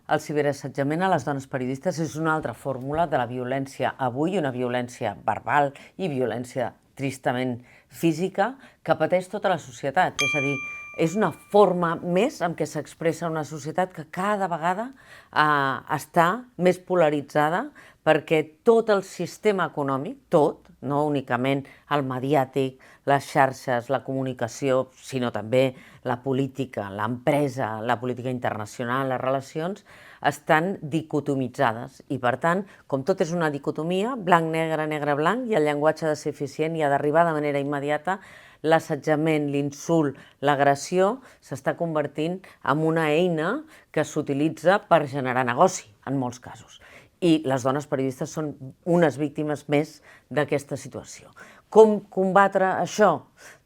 El ciberassetjament a les dones periodistes és una altra fórmula de la violència avui, una violència verbal i violència tristament física que pateix tota la societat. És a dir, és una forma més en què s'expressa una societat que cada vegada està més polaritzada perquè tot el sistema econòmic, tot, no únicament el mediàtic, les xarxes, la comunicació, sinó també la política, l'empresa, la política internacional, les relacions, estan dicotomitzades i, per tant, com tot és una dicotomia, blanc-negre, negre-blanc, i el llenguatge ha de ser eficient i ha d'arribar de manera immediata, l'assetjament, l'insult, l'agressió s'està convertint en una eina que s'utilitza per generar negoci, en molts casos. I les dones periodistes són unes víctimes més d'aquesta situació. Com combatre això?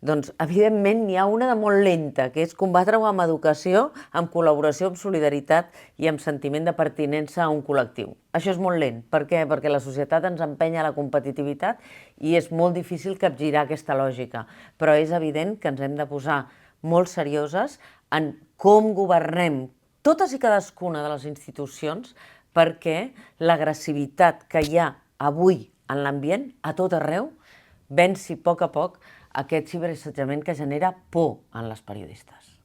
Doncs, evidentment, n'hi ha una de molt lenta, que és combatre-ho amb educació, amb col·laboració, amb solidaritat i amb sentiment de pertinença a un col·lectiu. Això és molt lent. Per què? Perquè la societat ens empenya a la competitivitat i és molt difícil capgirar aquesta lògica. Però és evident que ens hem de posar molt serioses en com governem totes i cadascuna de les institucions perquè l'agressivitat que hi ha avui en l'ambient, a tot arreu, venci a poc aquest ciberassetjament que genera por en les periodistes.